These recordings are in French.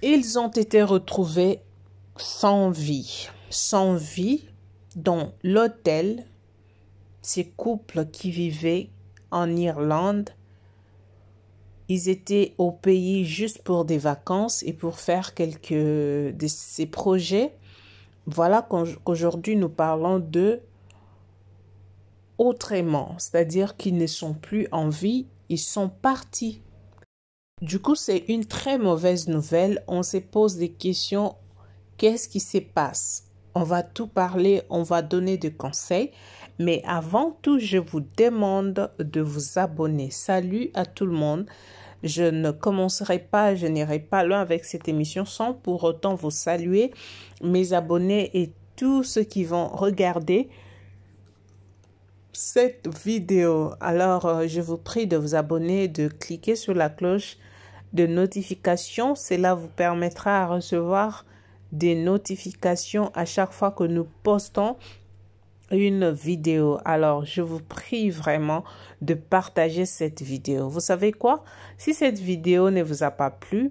Ils ont été retrouvés sans vie dans l'hôtel. Ces couples qui vivaient en Irlande, ils étaient au pays juste pour des vacances et pour faire quelques de ces projets. Voilà qu'aujourd'hui nous parlons de autrement, c'est-à-dire qu'ils ne sont plus en vie, ils sont partis. Du coup, c'est une très mauvaise nouvelle. On se pose des questions. Qu'est-ce qui se passe? On va tout parler, on va donner des conseils. Mais avant tout, je vous demande de vous abonner. Salut à tout le monde. Je ne commencerai pas, je n'irai pas loin avec cette émission sans pour autant vous saluer, mes abonnés et tous ceux qui vont regarder cette vidéo. Alors, je vous prie de vous abonner, de cliquer sur la cloche de notification. Cela vous permettra de recevoir des notifications à chaque fois que nous postons une vidéo. Alors, je vous prie vraiment de partager cette vidéo. Vous savez quoi? Si cette vidéo ne vous a pas plu,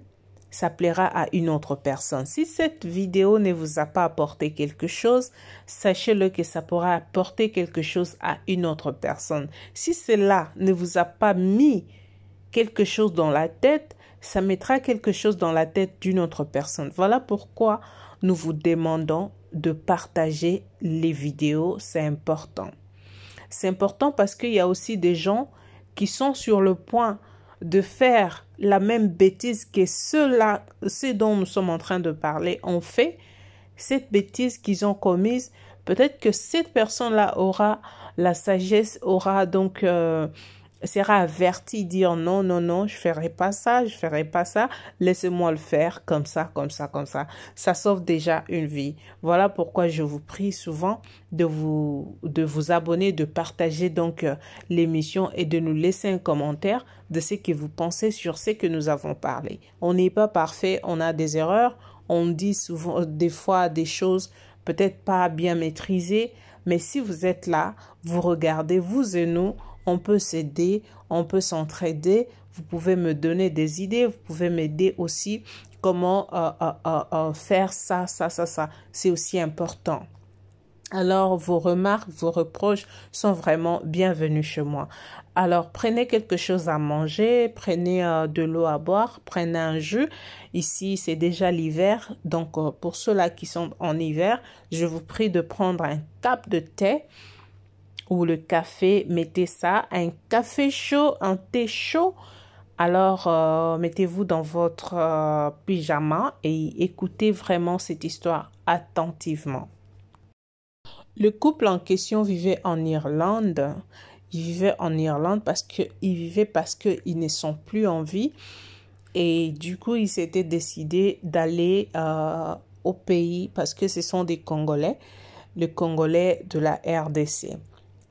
ça plaira à une autre personne. Si cette vidéo ne vous a pas apporté quelque chose, sachez-le que ça pourra apporter quelque chose à une autre personne. Si cela ne vous a pas mis quelque chose dans la tête, ça mettra quelque chose dans la tête d'une autre personne. Voilà pourquoi nous vous demandons de partager les vidéos. C'est important. C'est important parce qu'il y a aussi des gens qui sont sur le point de faire la même bêtise que ceux dont nous sommes en train de parler ont fait. Cette bêtise qu'ils ont commise, peut-être que cette personne-là aura la sagesse, aura donc sera averti, dire non, non, non, je ferai pas ça, je ferai pas ça, laissez-moi le faire comme ça, comme ça, comme ça. Ça sauve déjà une vie. Voilà pourquoi je vous prie souvent de vous abonner, de partager donc l'émission et de nous laisser un commentaire de ce que vous pensez sur ce que nous avons parlé. On n'est pas parfait, on a des erreurs, on dit souvent des fois des choses peut-être pas bien maîtrisées, mais si vous êtes là, vous regardez, vous et nous, on peut s'aider, on peut s'entraider. Vous pouvez me donner des idées, vous pouvez m'aider aussi comment faire ça. C'est aussi important. Alors, vos remarques, vos reproches sont vraiment bienvenus chez moi. Alors, prenez quelque chose à manger, prenez de l'eau à boire, prenez un jus. Ici, c'est déjà l'hiver. Donc, pour ceux-là qui sont en hiver, je vous prie de prendre un cap de thé ou le café. Mettez ça, un café chaud, un thé chaud. Alors, mettez-vous dans votre pyjama et écoutez vraiment cette histoire attentivement. Le couple en question vivait en Irlande. Ils vivaient en Irlande parce qu'ils ne sont plus en vie. Et du coup, ils s'étaient décidés d'aller au pays parce que ce sont des Congolais, les Congolais de la RDC.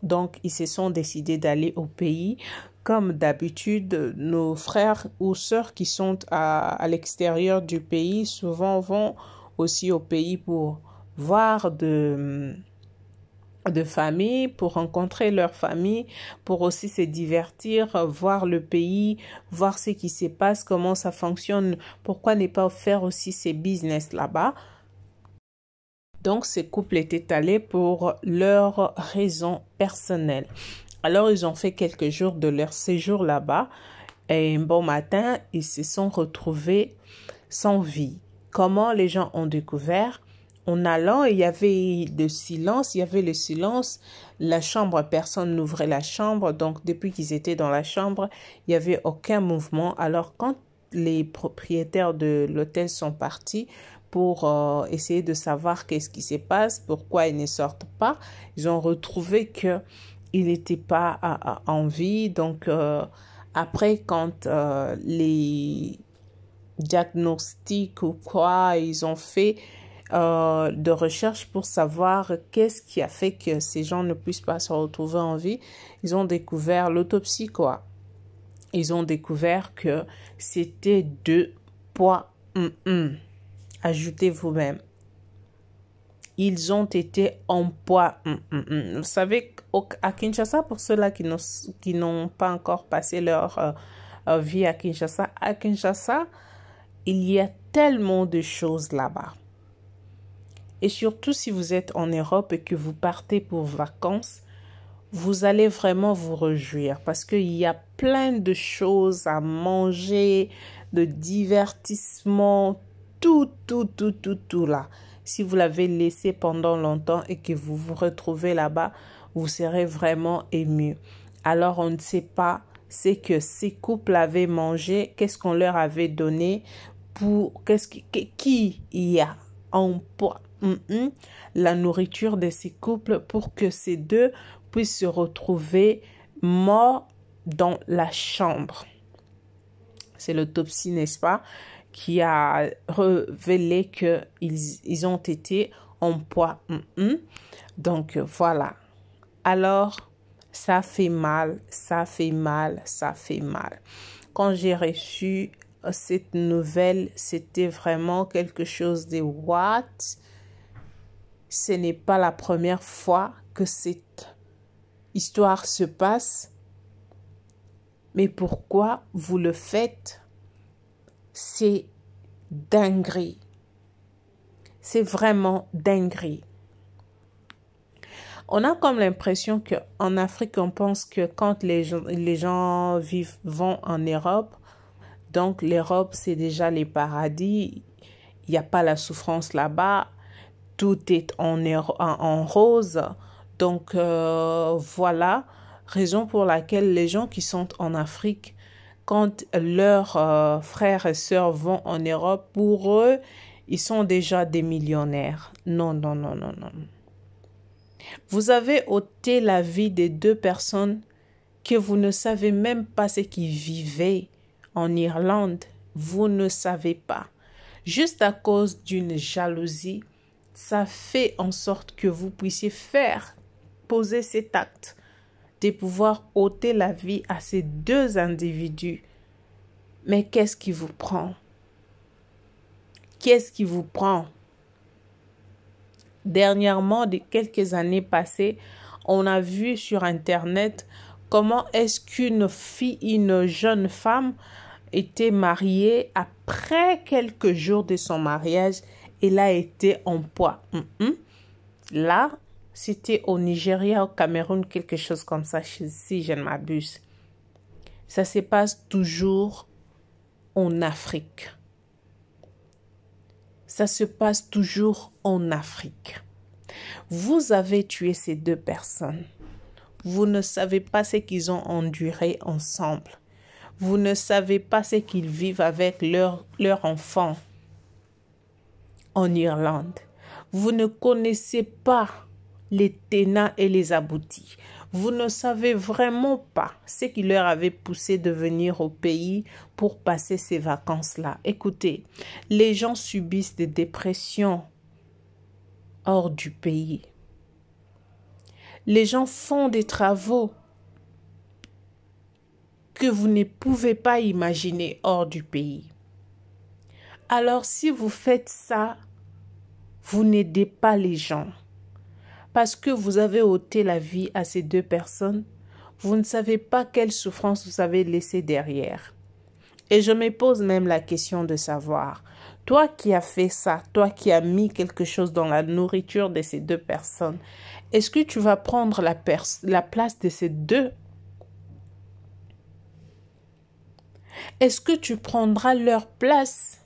Donc, ils se sont décidés d'aller au pays. Comme d'habitude, nos frères ou sœurs qui sont à l'extérieur du pays souvent vont aussi au pays pour voir de famille, pour rencontrer leur famille, pour aussi se divertir, voir le pays, voir ce qui se passe, comment ça fonctionne, pourquoi ne pas faire aussi ces business là-bas. Donc, ces couples étaient allés pour leurs raisons personnelles. Alors, ils ont fait quelques jours de leur séjour là-bas et un bon matin, ils se sont retrouvés sans vie. Comment les gens ont découvert? En allant, il y avait le silence, la chambre, personne n'ouvrait la chambre, donc depuis qu'ils étaient dans la chambre, il n'y avait aucun mouvement. Alors quand les propriétaires de l'hôtel sont partis pour essayer de savoir qu'est-ce qui se passe, pourquoi ils ne sortent pas, ils ont retrouvé qu'ils n'étaient pas en vie. Donc après, quand les diagnostics ou quoi, ils ont fait de recherche pour savoir qu'est-ce qui a fait que ces gens ne puissent pas se retrouver en vie. Ils ont découvert l'autopsie, quoi. Ils ont découvert que c'était 2.1. Ajoutez vous-même. Ils ont été en poids. Vous savez, à Kinshasa, pour ceux-là qui n'ont pas encore passé leur vie à Kinshasa, il y a tellement de choses là-bas. Et surtout si vous êtes en Europe et que vous partez pour vacances, vous allez vraiment vous réjouir parce qu'il y a plein de choses à manger, de divertissement, tout là. Si vous l'avez laissé pendant longtemps et que vous vous retrouvez là-bas, vous serez vraiment ému. Alors on ne sait pas ce que ces couples avaient mangé, qu'est-ce qu'on leur avait donné, pour qui y a en poids la nourriture de ces couples pour que ces deux puissent se retrouver morts dans la chambre. C'est l'autopsie, n'est-ce pas, qui a révélé qu'ils ont été en poids. Donc, voilà. Alors, ça fait mal, ça fait mal, ça fait mal. Quand j'ai reçu cette nouvelle, c'était vraiment quelque chose de what? Ce n'est pas la première fois que cette histoire se passe. Mais pourquoi vous le faites? C'est dinguerie. C'est vraiment dinguerie. On a comme l'impression qu'en Afrique, on pense que quand les gens vont en Europe, donc l'Europe, c'est déjà les paradis. Il n'y a pas la souffrance là-bas. Tout est en rose. Donc, voilà, raison pour laquelle les gens qui sont en Afrique, quand leurs frères et sœurs vont en Europe, pour eux, ils sont déjà des millionnaires. Non. Vous avez ôté la vie des deux personnes que vous ne savez même pas ce qu'ils vivaient en Irlande. Vous ne savez pas. Juste à cause d'une jalousie, ça fait en sorte que vous puissiez poser cet acte de pouvoir ôter la vie à ces deux individus. Mais qu'est-ce qui vous prend? Qu'est-ce qui vous prend? Dernièrement, de quelques années passées, on a vu sur Internet comment est-ce une jeune femme était mariée après quelques jours de son mariage. Elle a été en poids. Là, c'était au Nigeria, au Cameroun, quelque chose comme ça, si je ne m'abuse. Ça se passe toujours en Afrique. Ça se passe toujours en Afrique. Vous avez tué ces deux personnes. Vous ne savez pas ce qu'ils ont enduré ensemble. Vous ne savez pas ce qu'ils vivent avec leur enfant en Irlande. Vous ne connaissez pas les tenants et les aboutis. Vous ne savez vraiment pas ce qui leur avait poussé de venir au pays pour passer ces vacances-là. Écoutez, les gens subissent des dépressions hors du pays. Les gens font des travaux que vous ne pouvez pas imaginer hors du pays. Alors, si vous faites ça, vous n'aidez pas les gens. Parce que vous avez ôté la vie à ces deux personnes, vous ne savez pas quelle souffrance vous avez laissée derrière. Et je me pose même la question de savoir, toi qui as fait ça, toi qui as mis quelque chose dans la nourriture de ces deux personnes, est-ce que tu vas prendre la place de ces deux? Est-ce que tu prendras leur place?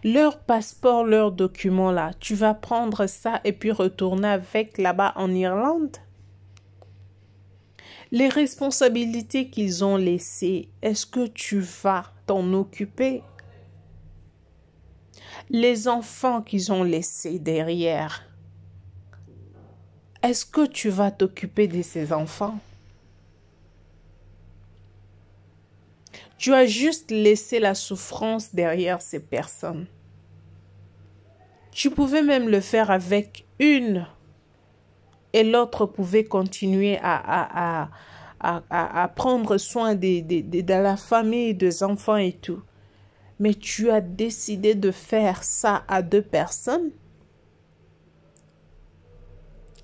Leur passeport, leurs documents là, tu vas prendre ça et puis retourner avec là-bas en Irlande? Les responsabilités qu'ils ont laissées, est-ce que tu vas t'en occuper? Les enfants qu'ils ont laissés derrière, est-ce que tu vas t'occuper de ces enfants? Tu as juste laissé la souffrance derrière ces personnes. Tu pouvais même le faire avec une et l'autre pouvait continuer à prendre soin de la famille, des enfants et tout. Mais tu as décidé de faire ça à deux personnes?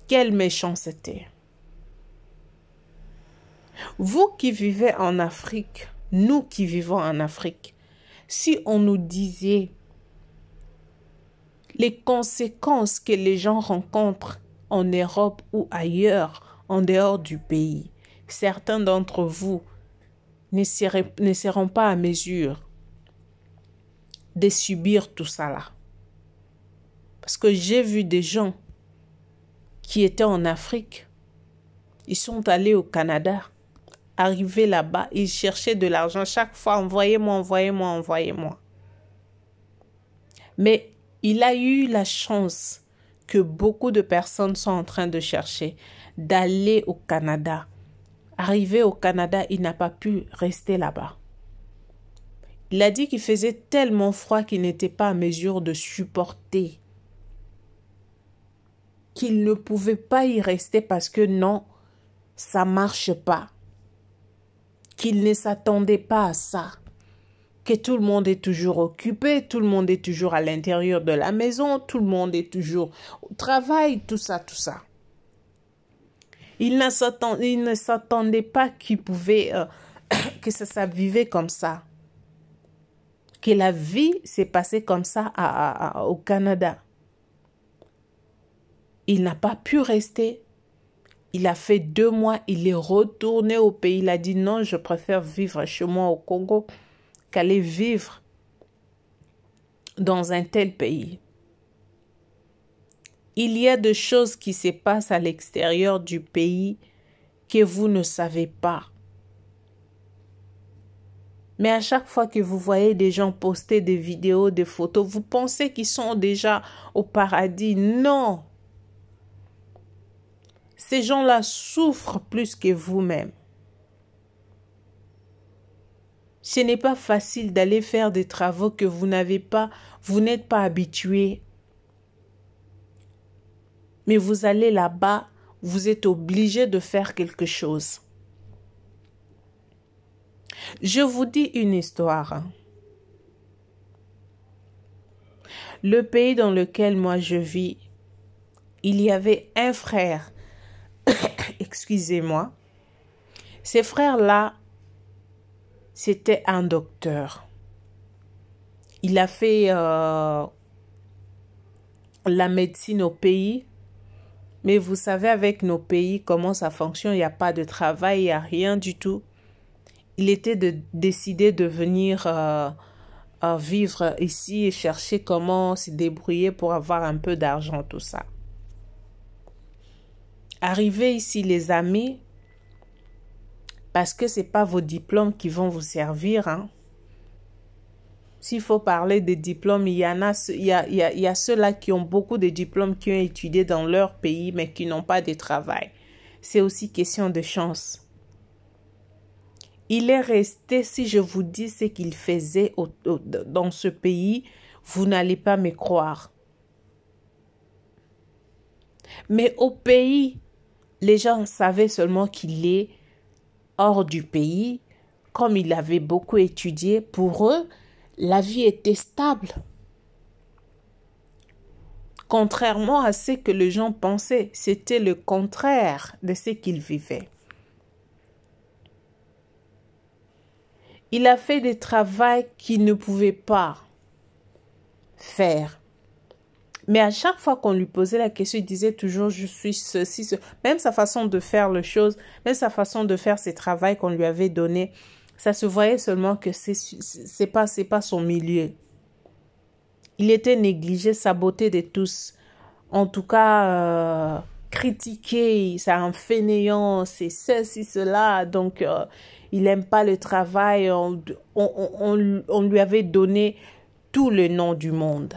Quelle méchanceté! Vous qui vivez en Afrique, nous qui vivons en Afrique, Si on nous disait les conséquences que les gens rencontrent en Europe ou ailleurs, en dehors du pays, certains d'entre vous ne seront pas à mesure de subir tout ça là. Parce que j'ai vu des gens qui étaient en Afrique, ils sont allés au Canada, arrivés là-bas, ils cherchaient de l'argent chaque fois, envoyez-moi, envoyez-moi, envoyez-moi. Mais il a eu la chance que beaucoup de personnes sont en train de chercher d'aller au Canada. Arrivé au Canada, il n'a pas pu rester là-bas. Il a dit qu'il faisait tellement froid qu'il n'était pas à mesure de supporter, qu'il ne pouvait pas y rester parce que non, ça marche pas, qu'il ne s'attendait pas à ça, que tout le monde est toujours occupé, tout le monde est toujours à l'intérieur de la maison, tout le monde est toujours au travail, tout ça, tout ça. Il ne s'attendait pas qu'il pouvait, que ça vivait comme ça, que la vie s'est passée comme ça au Canada. Il n'a pas pu rester. Il a fait 2 mois, il est retourné au pays. Il a dit non, je préfère vivre chez moi au Congo qu'aller vivre dans un tel pays. Il y a des choses qui se passent à l'extérieur du pays que vous ne savez pas. Mais à chaque fois que vous voyez des gens poster des vidéos, des photos, vous pensez qu'ils sont déjà au paradis. Non. Ces gens-là souffrent plus que vous-même. Ce n'est pas facile d'aller faire des travaux que vous n'êtes pas habitué. Mais vous allez là-bas, vous êtes obligé de faire quelque chose. Je vous dis une histoire. Le pays dans lequel moi je vis, il y avait un frère. Excusez-moi. Ces frères-là, c'était un docteur. Il a fait la médecine au pays. Mais vous savez, avec nos pays, comment ça fonctionne, il n'y a pas de travail, il n'y a rien du tout. Il était décidé de venir vivre ici et chercher comment se débrouiller pour avoir un peu d'argent, tout ça. Arrivez ici, les amis, parce que ce n'est pas vos diplômes qui vont vous servir. Hein. S'il faut parler des diplômes, il y a ceux-là qui ont beaucoup de diplômes, qui ont étudié dans leur pays, mais qui n'ont pas de travail. C'est aussi question de chance. Il est resté, si je vous dis ce qu'il faisait dans ce pays, vous n'allez pas me croire. Mais au pays, les gens savaient seulement qu'il est hors du pays. Comme il avait beaucoup étudié, pour eux, la vie était stable. Contrairement à ce que les gens pensaient, c'était le contraire de ce qu'ils vivaient. Il a fait des travaux qu'il ne pouvait pas faire. Mais à chaque fois qu'on lui posait la question, il disait toujours « je suis ceci, ce... » Même sa façon de faire les choses, même sa façon de faire ses travaux qu'on lui avait donné, ça se voyait seulement que c'est pas son milieu. Il était négligé, saboté de tous. En tout cas, critiqué, c'est un fainéant, c'est ceci, cela. Donc, il n'aime pas le travail. On lui avait donné tout le nom du monde.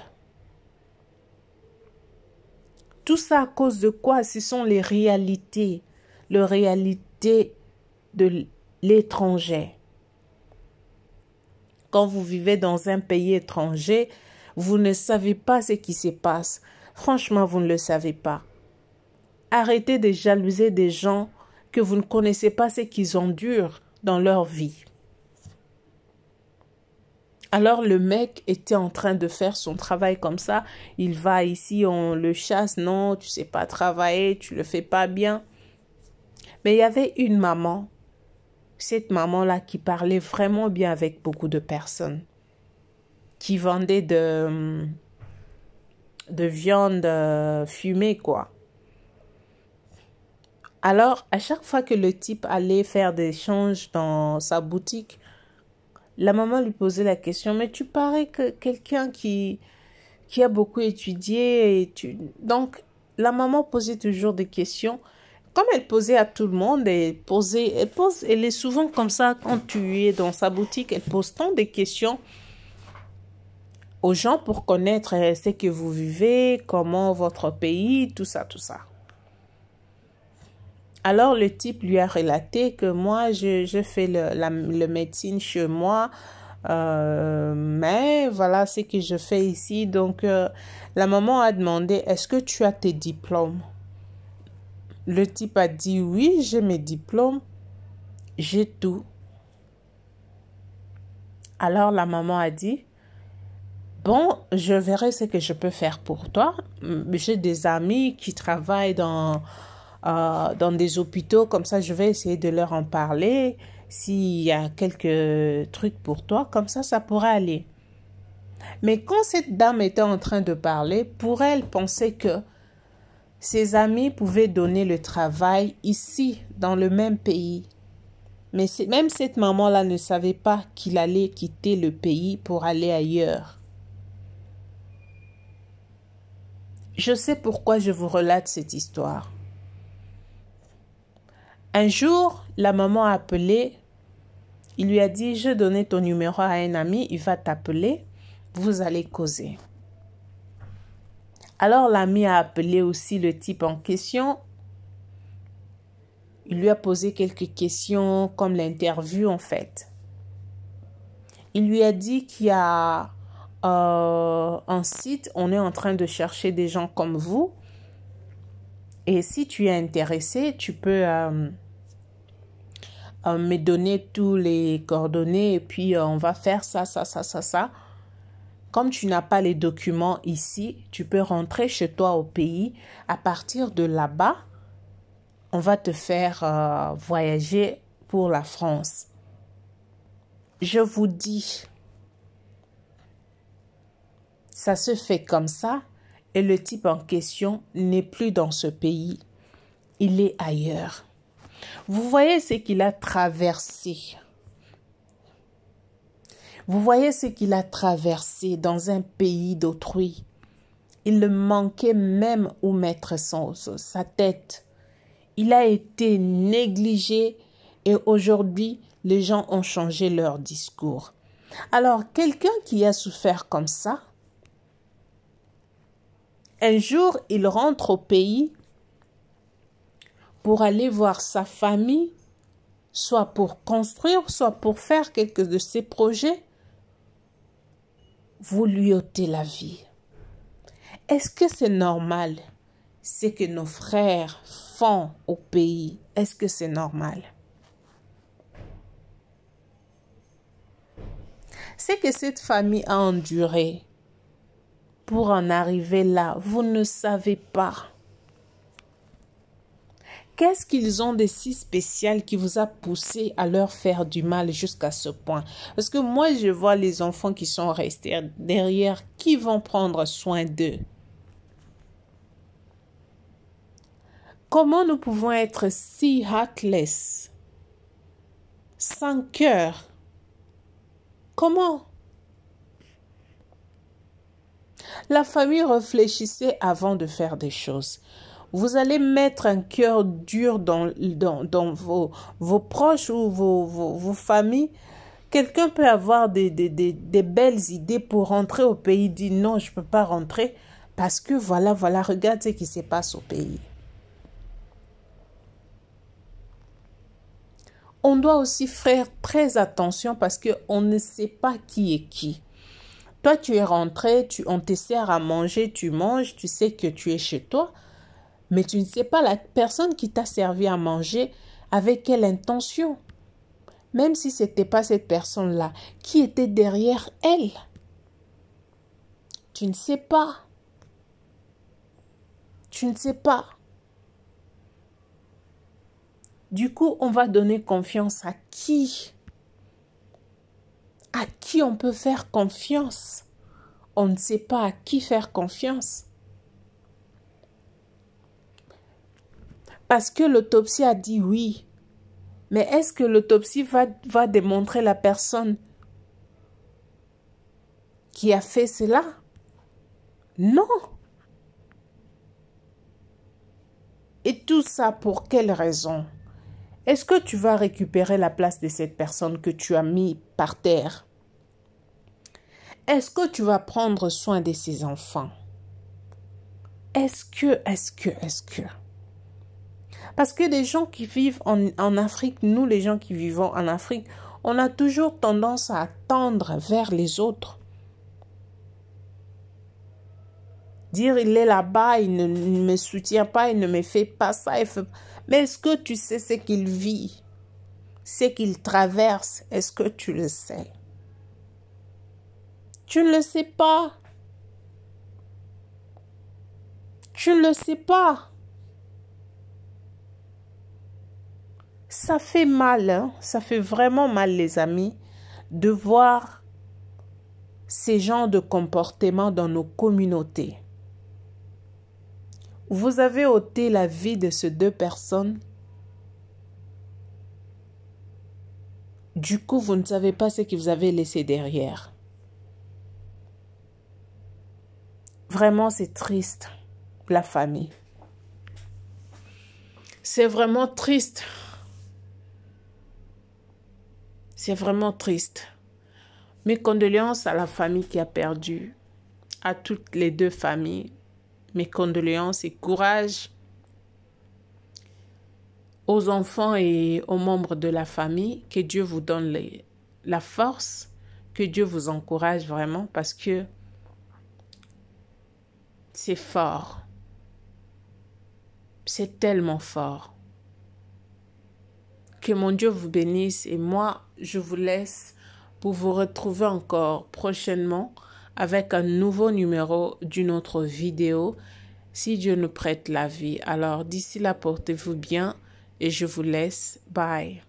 Tout ça à cause de quoi? Ce sont les réalités de l'étranger. Quand vous vivez dans un pays étranger, vous ne savez pas ce qui se passe. Franchement, vous ne le savez pas. Arrêtez de jalouser des gens que vous ne connaissez pas ce qu'ils endurent dans leur vie. Alors le mec était en train de faire son travail comme ça. Il va ici, on le chasse. Non, tu sais pas travailler, tu le fais pas bien. Mais il y avait une maman. Cette maman-là qui parlait vraiment bien avec beaucoup de personnes. qui vendait de viande fumée, quoi. Alors, à chaque fois que le type allait faire des échanges dans sa boutique, la maman lui posait la question, mais tu parais que quelqu'un qui a beaucoup étudié. Donc, la maman posait toujours des questions. Comme elle posait à tout le monde, elle est souvent comme ça quand tu es dans sa boutique, elle pose tant de questions aux gens pour connaître ce que vous vivez, comment votre pays, tout ça, tout ça. Alors, le type lui a relaté que moi, je fais le médecine chez moi, mais voilà ce que je fais ici. Donc, la maman a demandé, est-ce que tu as tes diplômes? Le type a dit, oui, j'ai mes diplômes, j'ai tout. Alors, la maman a dit, bon, je verrai ce que je peux faire pour toi. J'ai des amis qui travaillent dans des hôpitaux, comme ça je vais essayer de leur en parler. S'il y a quelques trucs pour toi, comme ça pourrait aller. Mais quand cette dame était en train de parler, pour elle penser que ses amis pouvaient donner le travail ici, dans le même pays. Mais même cette maman-là ne savait pas qu'il allait quitter le pays pour aller ailleurs. Je sais pourquoi je vous relate cette histoire. Un jour, la maman a appelé, il lui a dit, je donnais ton numéro à un ami, il va t'appeler, vous allez causer. Alors l'ami a appelé aussi le type en question, il lui a posé quelques questions comme l'interview en fait. Il lui a dit qu'il y a un site, on est en train de chercher des gens comme vous et si tu es intéressé, tu peux... me donner tous les coordonnées et puis on va faire ça. Comme tu n'as pas les documents ici, tu peux rentrer chez toi au pays. À partir de là-bas, on va te faire voyager pour la France. Je vous dis, ça se fait comme ça et le type en question n'est plus dans ce pays. Il est ailleurs. Vous voyez ce qu'il a traversé. Vous voyez ce qu'il a traversé dans un pays d'autrui. Il ne manquait même où mettre sa tête. Il a été négligé et aujourd'hui, les gens ont changé leur discours. Alors, quelqu'un qui a souffert comme ça, un jour, il rentre au pays pour aller voir sa famille, soit pour construire, soit pour faire quelques de ses projets. Vous lui ôtez la vie. Est-ce que c'est normal ce que nos frères font au pays? Est-ce que c'est normal? C'est que cette famille a enduré pour en arriver là. Vous ne savez pas. Qu'est-ce qu'ils ont de si spécial qui vous a poussé à leur faire du mal jusqu'à ce point? Parce que moi, je vois les enfants qui sont restés derrière, qui vont prendre soin d'eux. Comment nous pouvons être si heartless, sans cœur? Comment? La famille réfléchissait avant de faire des choses. Vous allez mettre un cœur dur dans vos proches ou vos familles. Quelqu'un peut avoir des belles idées pour rentrer au pays, dit non, je ne peux pas rentrer parce que voilà, regarde ce qui se passe au pays. On doit aussi faire très attention parce qu'on ne sait pas qui est qui. Toi, tu es rentré, on te sert à manger, tu manges, tu sais que tu es chez toi. Mais tu ne sais pas la personne qui t'a servi à manger avec quelle intention. Même si ce n'était pas cette personne-là, qui était derrière elle. Tu ne sais pas. Tu ne sais pas. Du coup, on va donner confiance à qui? À qui on peut faire confiance? on ne sait pas à qui faire confiance. Parce que l'autopsie a dit oui. Mais est-ce que l'autopsie va démontrer la personne qui a fait cela? Non. Et tout ça pour quelle raison? Est-ce que tu vas récupérer la place de cette personne que tu as mis par terre? Est-ce que tu vas prendre soin de ses enfants? Est-ce que? Parce que les gens qui vivent en Afrique, nous les gens qui vivons en Afrique, on a toujours tendance à tendre vers les autres. Dire il est là-bas, il ne me soutient pas, il ne me fait pas ça. Mais est-ce que tu sais ce qu'il vit? Ce qu'il traverse? Est-ce que tu le sais? Tu ne le sais pas. Tu ne le sais pas. Ça fait mal, hein? Ça fait vraiment mal, les amis, de voir ces genres de comportements dans nos communautés. Vous avez ôté la vie de ces deux personnes. Du coup, vous ne savez pas ce que vous avez laissé derrière. Vraiment, c'est triste, la famille. C'est vraiment triste. C'est vraiment triste. Mes condoléances à la famille qui a perdu, à toutes les deux familles. Mes condoléances et courage aux enfants et aux membres de la famille. Que Dieu vous donne la force, que Dieu vous encourage vraiment parce que c'est fort. C'est tellement fort. Que mon Dieu vous bénisse et moi, je vous laisse pour vous retrouver encore prochainement avec un nouveau numéro d'une autre vidéo, si Dieu nous prête la vie. Alors d'ici là, portez-vous bien et je vous laisse. Bye.